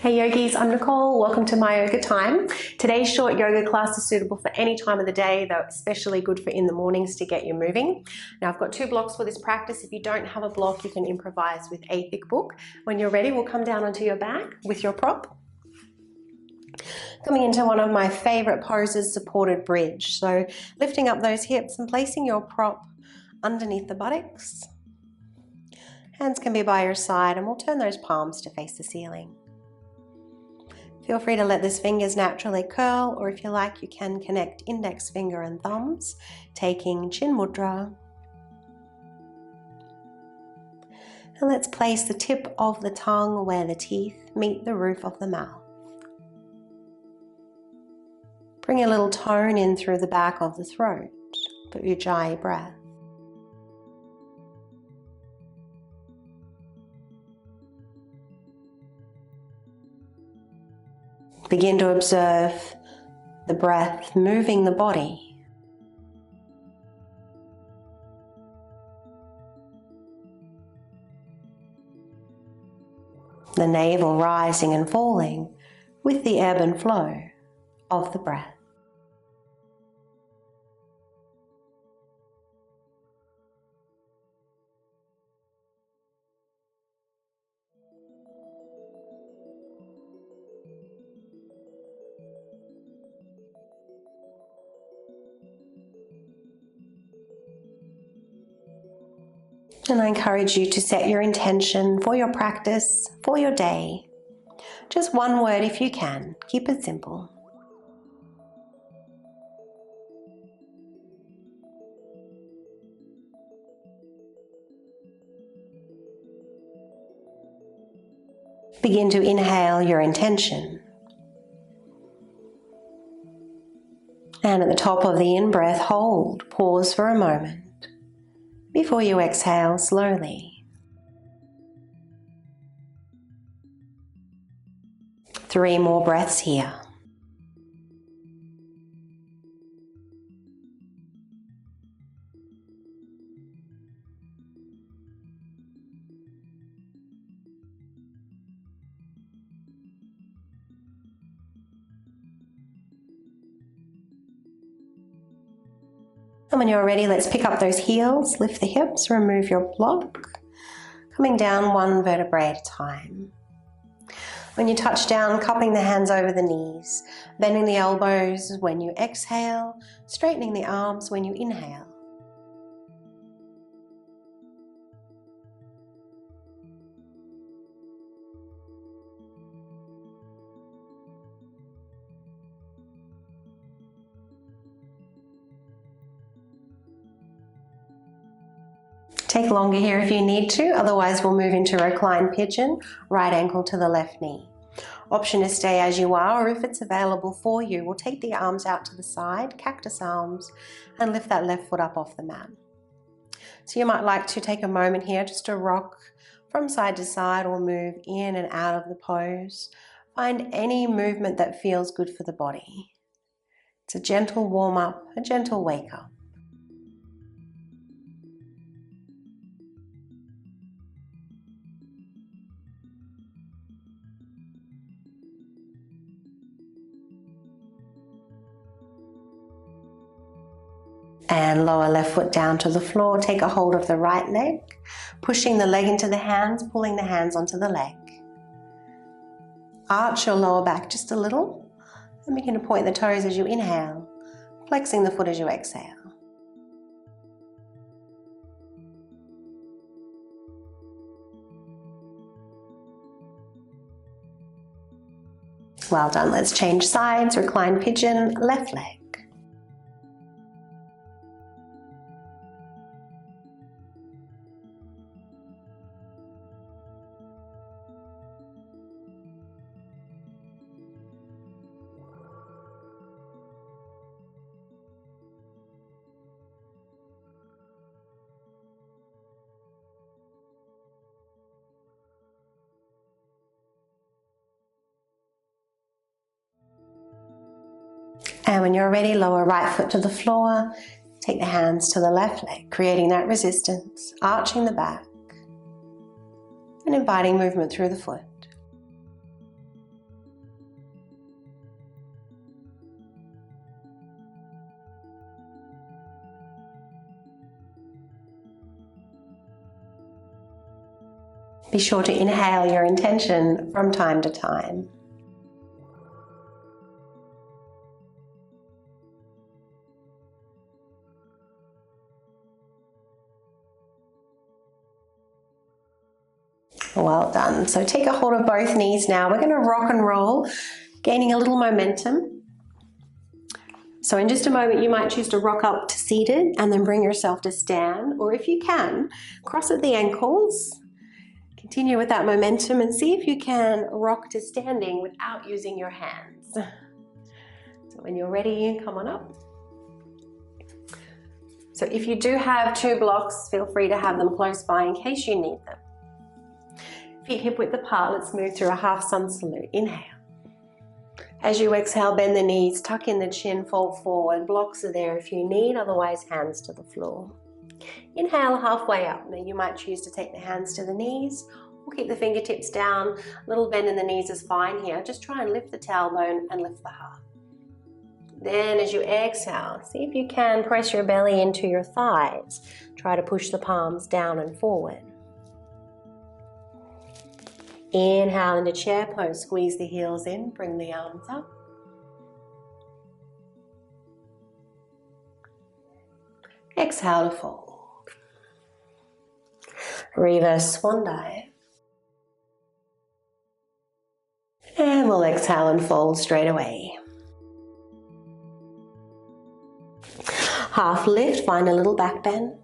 Hey yogis, I'm Nicole. Welcome to My Yoga Time. Today's short yoga class is suitable for any time of the day, though especially good for in the mornings to get you moving. Now I've got 2 blocks for this practice. If you don't have a block, you can improvise with a thick book. When you're ready, we'll come down onto your back with your prop. Coming into one of my favorite poses, supported bridge. So lifting up those hips and placing your prop underneath the buttocks. Hands can be by your side and we'll turn those palms to face the ceiling. Feel free to let these fingers naturally curl, or if you like, you can connect index finger and thumbs, taking Chin Mudra. And let's place the tip of the tongue where the teeth meet the roof of the mouth. Bring a little tone in through the back of the throat for Ujjayi breath. Begin to observe the breath moving the body. The navel rising and falling with the ebb and flow of the breath. And I encourage you to set your intention for your practice, for your day. Just one word if you can. Keep it simple. Begin to inhale your intention. And at the top of the in-breath, hold. Pause for a moment before you exhale slowly. 3 more breaths here. And when you're ready, let's pick up those heels, lift the hips, remove your block, coming down 1 vertebrae at a time. When you touch down, cupping the hands over the knees, bending the elbows when you exhale, straightening the arms when you inhale. Take longer here if you need to, otherwise we'll move into reclined pigeon, right ankle to the left knee. Option is stay as you are, or if it's available for you, we'll take the arms out to the side, cactus arms, and lift that left foot up off the mat. So you might like to take a moment here just to rock from side to side or move in and out of the pose. Find any movement that feels good for the body. It's a gentle warm up, a gentle wake up. And lower left foot down to the floor. Take a hold of the right leg, pushing the leg into the hands, pulling the hands onto the leg. Arch your lower back just a little and begin to point the toes as you inhale, flexing the foot as you exhale. Well done. Let's change sides. Reclined pigeon, left leg. And when you're ready, lower right foot to the floor, take the hands to the left leg, creating that resistance, arching the back, and inviting movement through the foot. Be sure to inhale your intention from time to time. Well done. So take a hold of both knees now. We're going to rock and roll, gaining a little momentum. So in just a moment, you might choose to rock up to seated and then bring yourself to stand. Or if you can, cross at the ankles. Continue with that momentum and see if you can rock to standing without using your hands. So when you're ready, come on up. So if you do have two blocks, feel free to have them close by in case you need them. Feet hip width apart, let's move through a half sun salute. Inhale. As you exhale, bend the knees, tuck in the chin, fold forward. Blocks are there if you need, otherwise hands to the floor. Inhale halfway up. Now you might choose to take the hands to the knees or keep the fingertips down. A little bend in the knees is fine here. Just try and lift the tailbone and lift the heart. Then as you exhale, see if you can press your belly into your thighs. Try to push the palms down and forward. Inhale into chair pose, squeeze the heels in, bring the arms up. Exhale to fold. Reverse swan dive. And we'll exhale and fold straight away. Half lift, find a little back bend.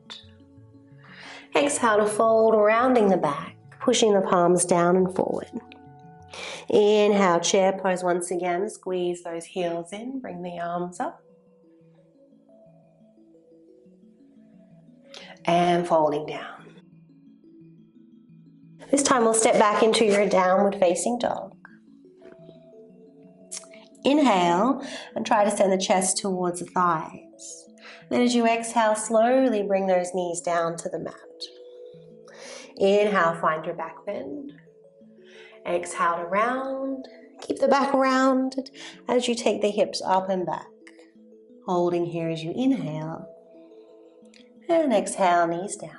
Exhale to fold, rounding the back. Pushing the palms down and forward. Inhale, chair pose once again. Squeeze those heels in, bring the arms up. And folding down. This time we'll step back into your downward facing dog. Inhale and try to send the chest towards the thighs. Then as you exhale, slowly bring those knees down to the mat. Inhale, find your back bend. Exhale to round. Keep the back rounded as you take the hips up and back. Holding here as you inhale. And exhale, knees down.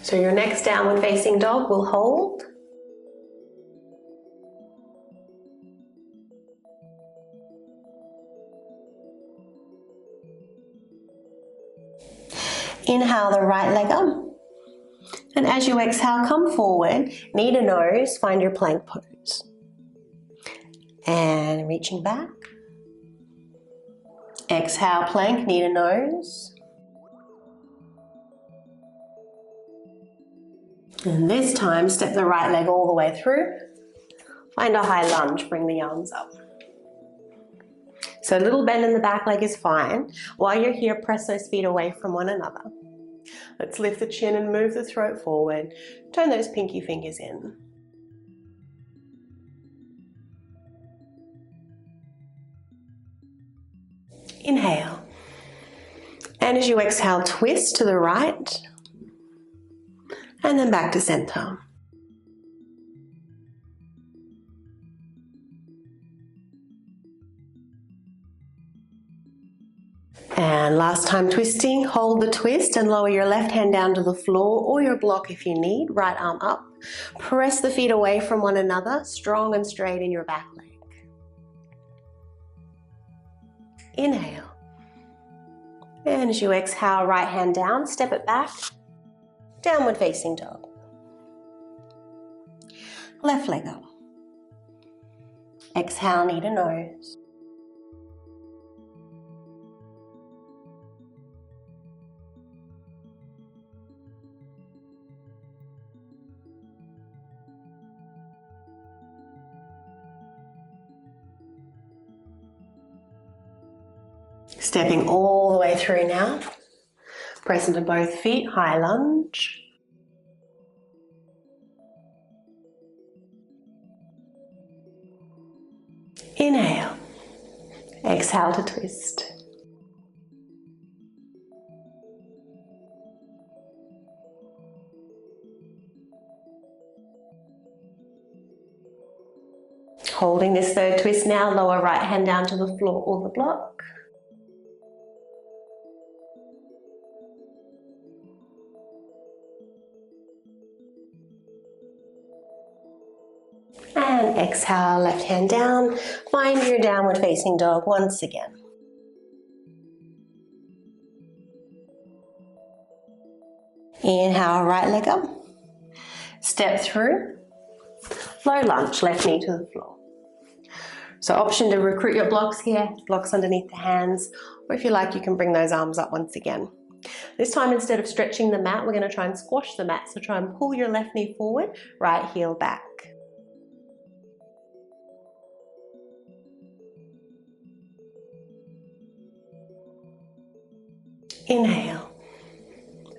So your next downward facing dog will hold. Inhale the right leg up. And as you exhale, come forward, knee to nose, find your plank pose. And reaching back. Exhale, plank, knee to nose. And this time, step the right leg all the way through. Find a high lunge, bring the arms up. So a little bend in the back leg is fine. While you're here, press those feet away from one another. Let's lift the chin and move the throat forward. Turn those pinky fingers in. Inhale. And as you exhale, twist to the right. And then back to center. And last time twisting, hold the twist and lower your left hand down to the floor or your block if you need, right arm up. Press the feet away from one another, strong and straight in your back leg. Inhale. And as you exhale, right hand down, step it back. Downward facing dog. Left leg up. Exhale, knee to nose. Stepping all the way through now. Press into both feet, high lunge. Inhale. Exhale to twist. Holding this third twist now, lower right hand down to the floor or the block. And exhale, left hand down. Find your downward facing dog once again. Inhale, right leg up. Step through. Low lunge, left knee to the floor. So option to recruit your blocks here, blocks underneath the hands, or if you like, you can bring those arms up once again. This time, instead of stretching the mat, we're going to try and squash the mat. So try and pull your left knee forward, right heel back. Inhale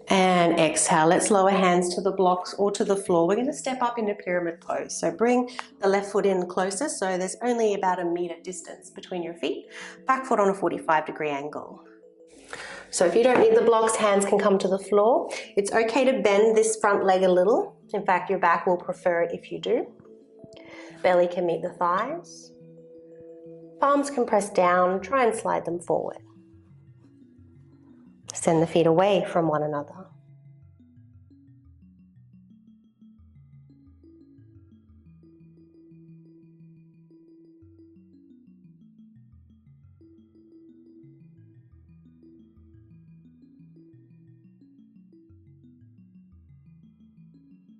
and exhale. Let's lower hands to the blocks or to the floor. We're going to step up into pyramid pose. So bring the left foot in closer so there's only about 1 meter distance between your feet. Back foot on a 45-degree angle. So if you don't need the blocks, hands can come to the floor. It's okay to bend this front leg a little. In fact, your back will prefer it if you do. Belly can meet the thighs. Palms can press down. Try and slide them forward. Send the feet away from one another.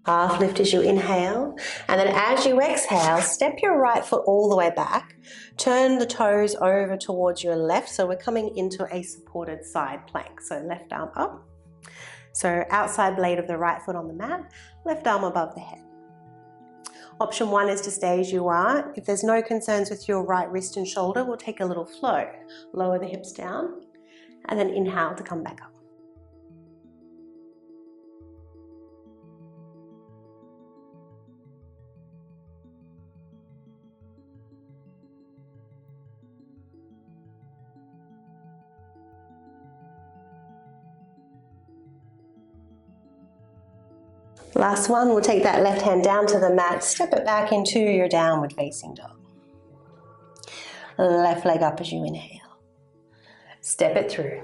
Half lift as you inhale, and then as you exhale, step your right foot all the way back. Turn the toes over towards your left, so we're coming into a supported side plank. So left arm up. So outside blade of the right foot on the mat, left arm above the head. Option 1 is to stay as you are. If there's no concerns with your right wrist and shoulder, we'll take a little flow. Lower the hips down, and then inhale to come back up. Last one, we'll take that left hand down to the mat, step it back into your downward facing dog. Left leg up as you inhale. Step it through.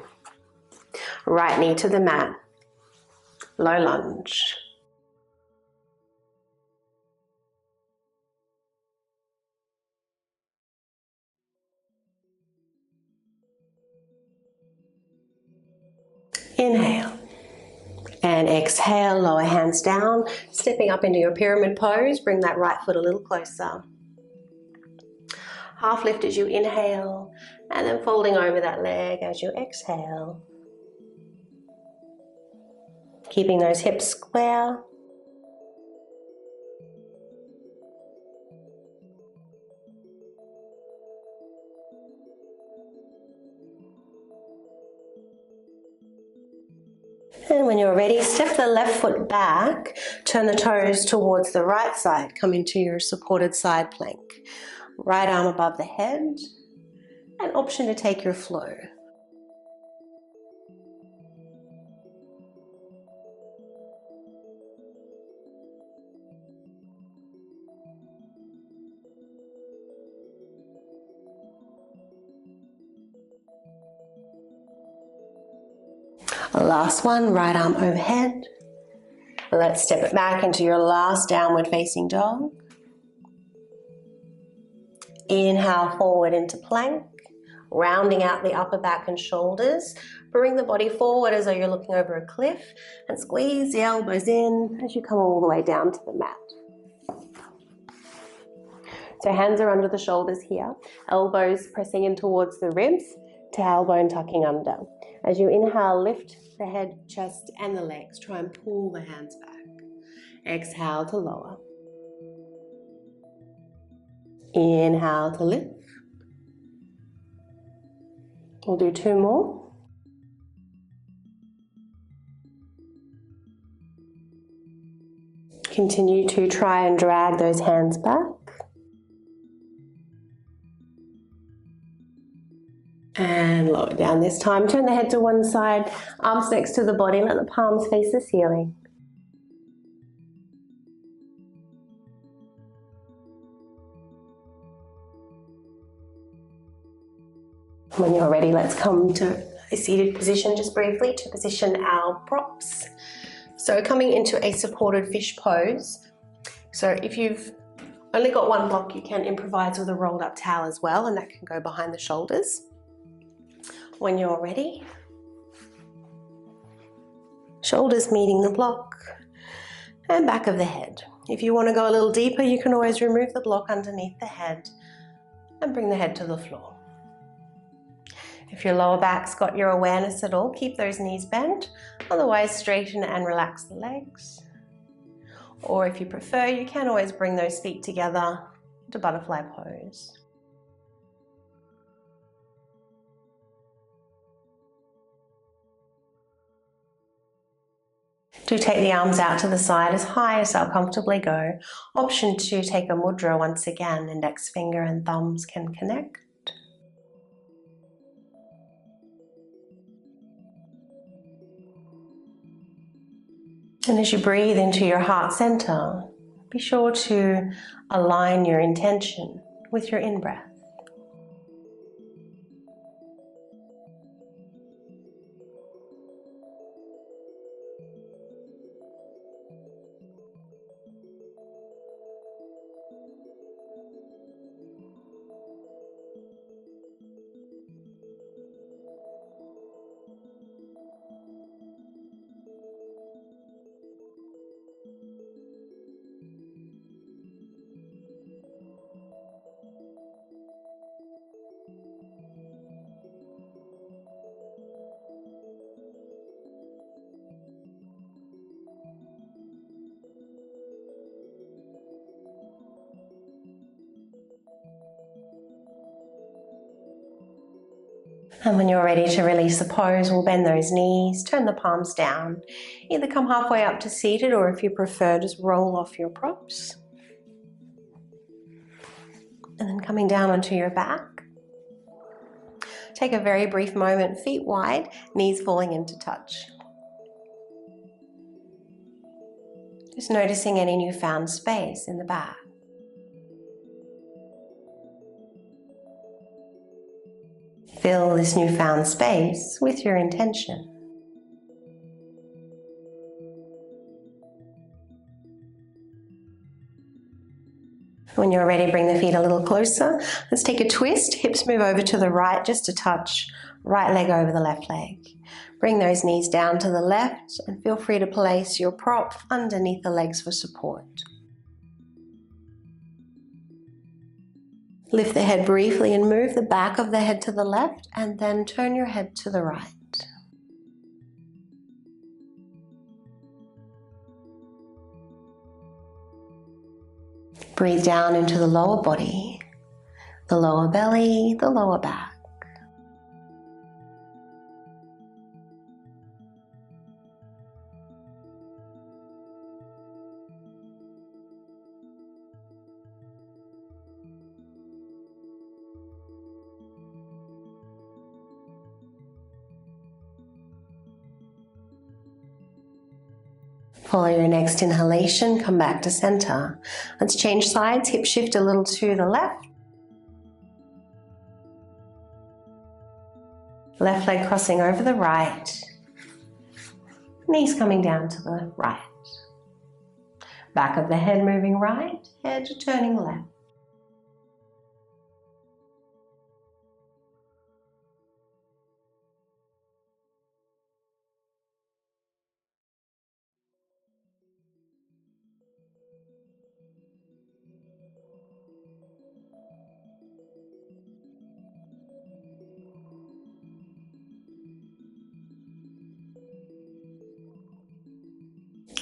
Right knee to the mat. Low lunge. Inhale. And exhale, lower hands down, stepping up into your pyramid pose. Bring that right foot a little closer. Half lift as you inhale, and then folding over that leg as you exhale. Keeping those hips square. And when you're ready, step the left foot back, turn the toes towards the right side, come into your supported side plank. Right arm above the head, and option to take your flow. Last one, right arm overhead. Let's step it back into your last downward facing dog. Inhale forward into plank, rounding out the upper back and shoulders. Bring the body forward as though you're looking over a cliff and squeeze the elbows in as you come all the way down to the mat. So hands are under the shoulders here, elbows pressing in towards the ribs, tailbone tucking under. As you inhale, lift the head, chest and the legs. Try and pull the hands back. Exhale to lower. Inhale to lift. We'll do 2 more. Continue to try and drag those hands back. And lower down this time. Turn the head to one side, arms next to the body, let the palms face the ceiling. When you're ready, let's come to a seated position just briefly to position our props. So coming into a supported fish pose. So if you've only got one block, you can improvise with a rolled up towel as well, and that can go behind the shoulders. When you're ready, shoulders meeting the block and back of the head. If you want to go a little deeper, you can always remove the block underneath the head and bring the head to the floor. If your lower back's got your awareness at all, keep those knees bent. Otherwise, straighten and relax the legs. Or if you prefer, you can always bring those feet together to butterfly pose. Do take the arms out to the side as high as they'll comfortably go. Option 2, take a mudra once again. Index finger and thumbs can connect. And as you breathe into your heart center, be sure to align your intention with your in-breath. And when you're ready to release the pose, we'll bend those knees, turn the palms down. Either come halfway up to seated, or if you prefer, just roll off your props. And then coming down onto your back. Take a very brief moment, feet wide, knees falling into touch. Just noticing any newfound space in the back. Fill this newfound space with your intention. When you're ready, bring the feet a little closer. Let's take a twist. Hips move over to the right just a touch. Right leg over the left leg. Bring those knees down to the left and feel free to place your prop underneath the legs for support. Lift the head briefly and move the back of the head to the left, and then turn your head to the right. Breathe down into the lower body, the lower belly, the lower back. Follow your next inhalation, come back to center. Let's change sides, hip shift a little to the left. Left leg crossing over the right. Knees coming down to the right. Back of the head moving right, head turning left.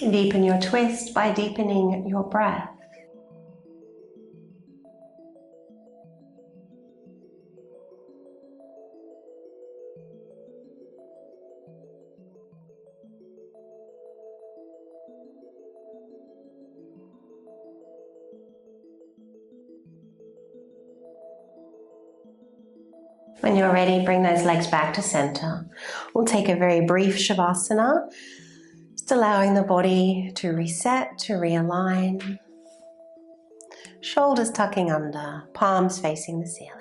Deepen your twist by deepening your breath. When you're ready, bring those legs back to center. We'll take a very brief Shavasana, just allowing the body to reset, to realign. Shoulders tucking under, palms facing the ceiling.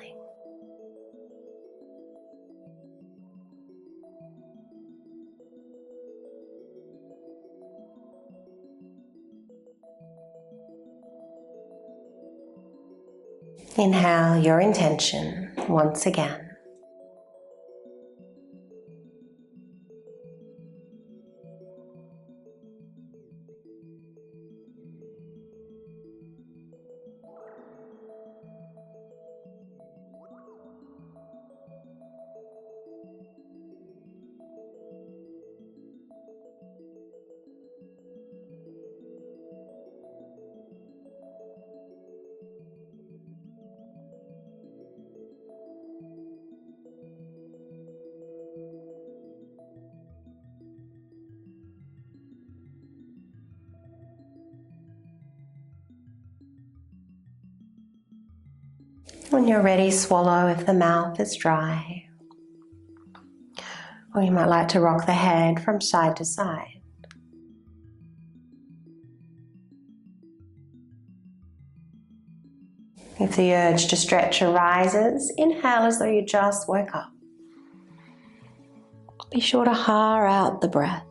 Inhale your intention once again. When you're ready, swallow if the mouth is dry. Or you might like to rock the head from side to side. If the urge to stretch arises, inhale as though you just woke up. Be sure to ha out the breath.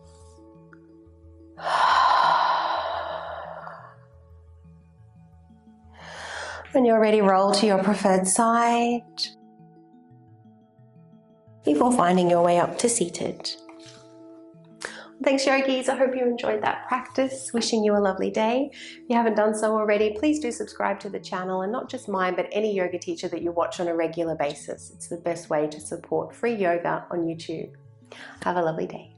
When you're ready, roll to your preferred side before finding your way up to seated. Thanks, yogis. I hope you enjoyed that practice. Wishing you a lovely day. If you haven't done so already, please do subscribe to the channel, and not just mine, but any yoga teacher that you watch on a regular basis. It's the best way to support free yoga on YouTube. Have a lovely day.